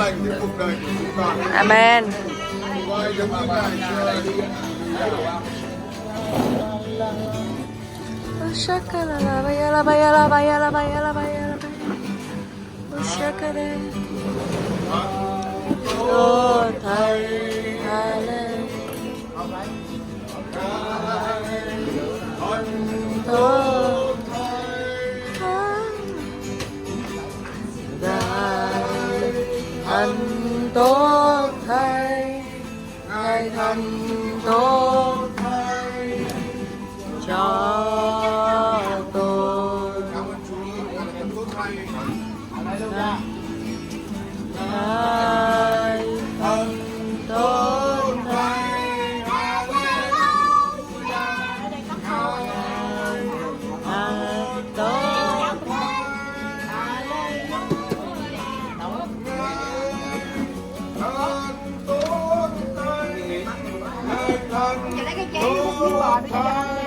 lành thì cuộc đời của chúng con. อาเมน Coi giống như Ngài xưa. Shakala la baya la baya la baya la baya la baya la baya Shakala Lord Hallelujah Lord Thành tốt thay Ngài thành tốt thay cho tôi Cảm ơn Chúa, Ngài là tốt thay. Ngài thành tốt thay Ngài thành tốt thay.